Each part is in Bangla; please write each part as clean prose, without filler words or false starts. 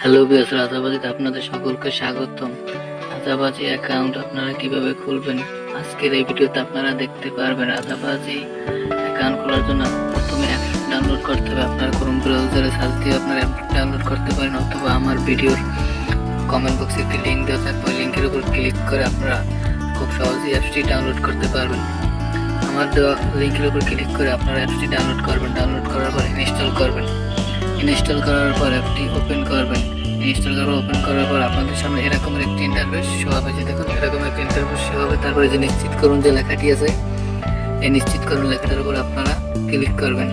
হ্যালো ভিউয়ার্স, রাজাবাজিতে আপনাদের সকলকে স্বাগতম। রাজাবাজি অ্যাকাউন্ট আপনারা কিভাবে খুলবেন আজকের এই ভিডিওতে আপনারা দেখতে পারবেন। রাজাবাজি অ্যাকাউন্ট খোলার জন্য প্রথমে অ্যাপ ডাউনলোড করতে হবে। আপনার ক্রোম ব্রাউজারে সার্চ দিয়ে আপনার অ্যাপ ডাউনলোড করতে পারেন, অথবা আমার ভিডিওর কমেন্ট বক্সে একটি লিঙ্ক দেওয়া থাকবে, ওই লিঙ্কের উপর ক্লিক করে আপনারা খুব সহজেই অ্যাপসটি ডাউনলোড করতে পারবেন। আমার দেওয়া লিঙ্কের উপর ক্লিক করে আপনারা অ্যাপসটি ডাউনলোড করবেন। ডাউনলোড করার পর ইনস্টল করবেন। ইনস্টল করার পর অ্যাপটি ওপেন করবেন। ইনস্টল করার ওপেন করার পর আপনাদের সামনে এরকমের একটি ইন্টারফেস শো হবে। যে দেখুন এরকম একটি ইন্টারফেস শো হবে। তারপরে যে নিশ্চিত করুন যে লেখাটি আছে, এই নিশ্চিত করুন লেখাটার উপর আপনারা ক্লিক করবেন।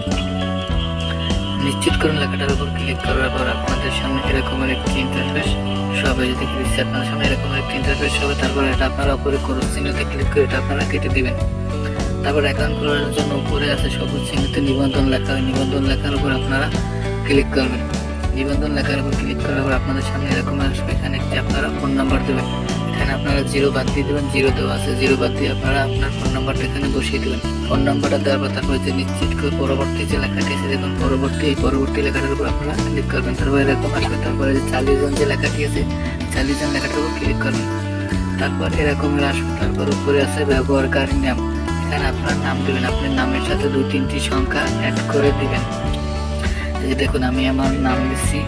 নিশ্চিত করুন লেখাটার উপর ক্লিক করার পর আপনাদের সামনে এরকমের একটি ইন্টারফেস শো হবে। যদি দিচ্ছি আপনাদের সামনে এরকমের একটি ইন্টারফেস শো হবে। তারপরে এটা আপনারা উপরে ক্রস চিহ্নতে ক্লিক করে এটা আপনারা কেটে দিবেন। তারপর অ্যাকাউন্ট খোলার জন্য উপরে আছে সবুজ চিহ্নতে নিবন্ধন লেখা, ওই নিবন্ধন লেখার উপর আপনারা ক্লিক করবেন। নিবন্ধন লেখার উপর ক্লিক করার পর আপনাদের সামনে এরকম আসবে। এখানে একটি আপনারা ফোন নাম্বার দেবেন। এখানে আপনারা 0 বাদ দিয়ে দেবেন, 0 দেওয়া আছে, 0 বাদ দিয়ে আপনারা আপনার ফোন নাম্বারটা এখানে বসিয়ে দেবেন। ফোন নাম্বারটা দেওয়ার পর তারপরে যে নিশ্চিত করে পরবর্তী যে লেখাটি আছে দেখুন পরবর্তী লেখাটার উপর আপনারা ক্লিক করবেন। তারপরে এরকম আসবে। তারপরে যে 40 জন যে লেখাটি আছে 40 জন লেখাটার উপর ক্লিক করবেন। তারপর এরকমের আসবে। তারপর উপরে আছে ব্যবহারকারীর নাম। এখানে আপনার নাম দেবেন। আপনার নামের সাথে 2-3টি সংখ্যা অ্যাড করে দিবেন। এই দেখুন আমি আমার নাম দিচ্ছি,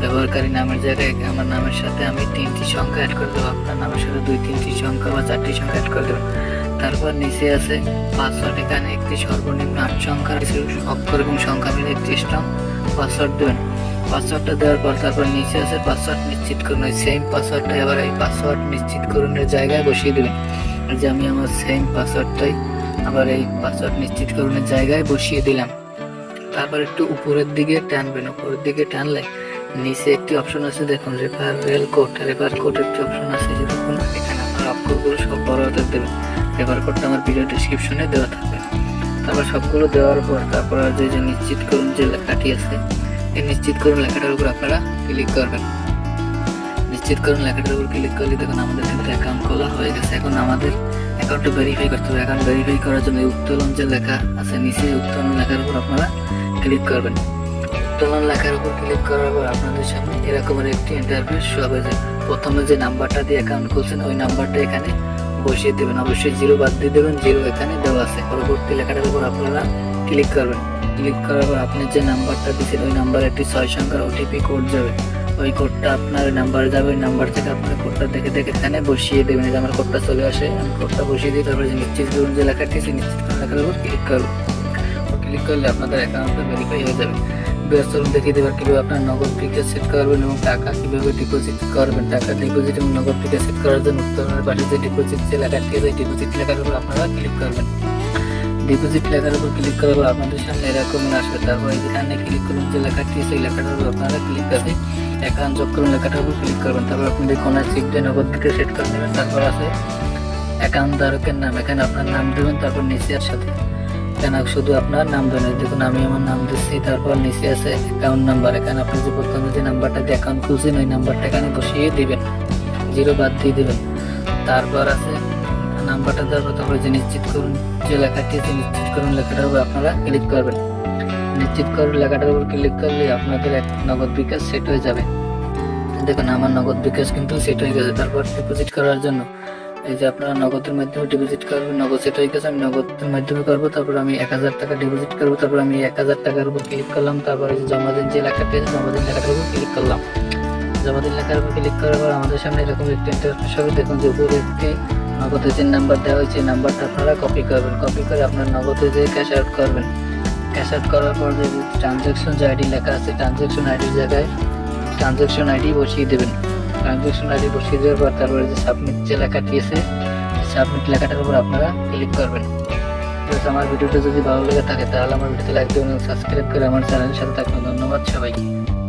ব্যবহারকারী নামের জায়গায় আমার নামের সাথে আমি 3টি সংখ্যা অ্যাড করে দেবো। আপনার নামের সাথে 2-3টি সংখ্যা বা 4টি সংখ্যা অ্যাড করে দেবেন। তারপর নিচে আছে পাসওয়ার্ড। এখানে একটি সর্বনিম্ন 8 সংখ্যার অক্ষর এবং সংখ্যা মিলে একটি স্ট্রং পাসওয়ার্ড দেবেন। পাসওয়ার্ডটা দেওয়ার পর তারপর নিচে আছে পাসওয়ার্ড নিশ্চিত করুন। ওই সেম পাসওয়ার্ডটা এবার এই পাসওয়ার্ড নিশ্চিত করুনের জায়গায় বসিয়ে দেবেন। যে আমি আমার সেম পাসওয়ার্ডটাই আবার এই পাসওয়ার্ড নিশ্চিত করুনের জায়গায় বসিয়ে দিলাম। তারপর একটু উপরের দিকে টানবেন। উপরের দিকে টানলে নিচে একটি অপশন আছে দেখুন, রেফারেল কোড একটি অপশন আছে। যে দেখুন এখানে আপনার অক্ষরগুলো সব বড় হাতের দেবেন। রেফার কোডটা আমার ভিডিও ডেসক্রিপশনে দেওয়া থাকবে। তারপর সবগুলো দেওয়ার পর তারপর যে নিশ্চিত করুন যে লেখাটি আছে, এই নিশ্চিত করুন লেখাটার উপর আপনারা ক্লিক করবেন। নিশ্চিত করুন লেখাটার উপর ক্লিক করলে দেখুন আমাদের কিন্তু অ্যাকাউন্ট খোলা হয়ে গেছে। এখন আমাদের অ্যাকাউন্টটা ভেরিফাই করতে হবে। অ্যাকাউন্ট ভেরিফাই করার জন্য উত্তোলন যে লেখা আছে নিচে, উত্তোলন লেখার উপর আপনারা ক্লিক করবেন। উত্তোলন লেখার উপর ক্লিক করার পর আপনাদের সামনে এরকমের একটি ইন্টারফেস হবে। যে প্রথমে যে নাম্বারটা দিয়ে অ্যাকাউন্ট খুলছেন ওই নাম্বারটা এখানে বসিয়ে দেবেন। অবশ্যই 0 বাদ দিয়ে দেবেন, 0 এখানে দেওয়া আছে। পরবর্তী লেখাটার উপর আপনারা ক্লিক করবেন। ক্লিক করার পর আপনি যে নাম্বারটা দিচ্ছেন ওই নাম্বারে একটি 6 সংখ্যার ওটিপি কোড যাবে। ওই কোডটা আপনার ওই নাম্বারে যাবে। ওই নাম্বার থেকে আপনার কোডটা দেখে এখানে বসিয়ে দেবেন। এই যে আমার কোডটা চলে আসে, আমি কোডটা বসিয়ে দিই। তারপরে যে নিশ্চিত করুন যে লেখাটি আছে নিশ্চিত করুন লেখার উপর ক্লিক করবো। ক্লিক করলে আপনাদের অ্যাকাউন্টটা ভেরিফাই হয়ে যাবে। চলুন দেখিয়ে দেবেন কীভাবে আপনার নগদ পিকে সেট করবেন এবং টাকা কীভাবে ডিপোজিট করবেন। টাকা ডিপোজিট এবং নগদ পিকে সেট করার জন্য উত্তোলনের পাশে যে ডিপোজিট যে লেখাটি আছে ডিপোজিট লেখার উপর আপনারা ক্লিক করবেন। ডিপোজিট লেখার উপর ক্লিক করার পর আপনাদের সামনে এরকম আসবে। তারপর যেখানে ক্লিক করুন যে লেখাটি আছে এই লেখাটার উপর আপনারা ক্লিক করে অ্যাকাউন্ট যোগ করুন লেখাটার উপর ক্লিক করবেন। তারপর আপনাদের কোনায় চেক দিয়ে নগদ পিকে সেট করে নেবেন। তারপর আছে অ্যাকাউন্ট ধারকের নাম। এখানে আপনার নাম দেবেন। তারপর নিচের সাথে এখানে শুধু আপনার নাম দেবেন। দেখুন আমি আমার নাম দিচ্ছি। তারপর নিচে আছে অ্যাকাউন্ট নাম্বার। এখানে আপনি যে প্রথমে যে নাম্বারটা দিয়ে অ্যাকাউন্ট খুলছেন ওই নাম্বারটা এখানে বসিয়ে দিবেন, 0 বাদ দিয়ে দেবেন। তারপর আছে নাম্বারটা দেওয়ার পর তারপরে যে নিশ্চিত করুন যে লেখাটি আছে নিশ্চিত করুন লেখাটার উপর আপনারা ক্লিক করবেন। নিশ্চিত করুন লেখাটার উপর ক্লিক করলে আপনাদের এক নগদ বিকাশ সেট হয়ে যাবে। দেখুন আমার নগদ বিকাশ কিন্তু সেট হয়ে গেছে। তারপর ডিপোজিট করার জন্য এই যে আপনারা নগদের মাধ্যমে ডিপোজিট করবেন। নগদ সেট হয়ে গেছে, আমি নগদের মাধ্যমে করবো। তারপর আমি 1000 টাকা ডিপোজিট করবো। তারপর আমি 1000 টাকার উপর ক্লিক করলাম। তারপরে জমা দিন যে লেখাটি আছে জমা দিন লেখাটার উপর ক্লিক করলাম। জমা দিন লেখার উপর ক্লিক করার পর আমাদের সামনে এরকম একটি ইন্টারফেস হবে। দেখুন যে উপরে একটি নগদের যে নাম্বার দেওয়া হয়েছে নাম্বারটা আপনারা কপি করবেন। কপি করে আপনার নগদে যে ক্যাশ আউট করবেন। ক্যাশ আউট করার পর যে ট্রানজ্যাকশন যে আইডি লেখা আছে ট্রানজ্যাকশন আইডির জায়গায় ট্রানজ্যাকশন আইডি বসিয়ে দেবেন। ট্রানজ্যাকশন আইডি বসিয়ে দেওয়ার পর তারপরে যে সাবমিট যে লেখাটি আছে সাবমিট লেখাটার উপর আপনারা ক্লিক করবেন। আমার ভিডিওটা যদি ভালো লেগে থাকে তাহলে আমার ভিডিওতে লাইক দেবেন এবং সাবস্ক্রাইব করে আমার চ্যানেলের সাথে থাকবেন। ধন্যবাদ সবাইকে।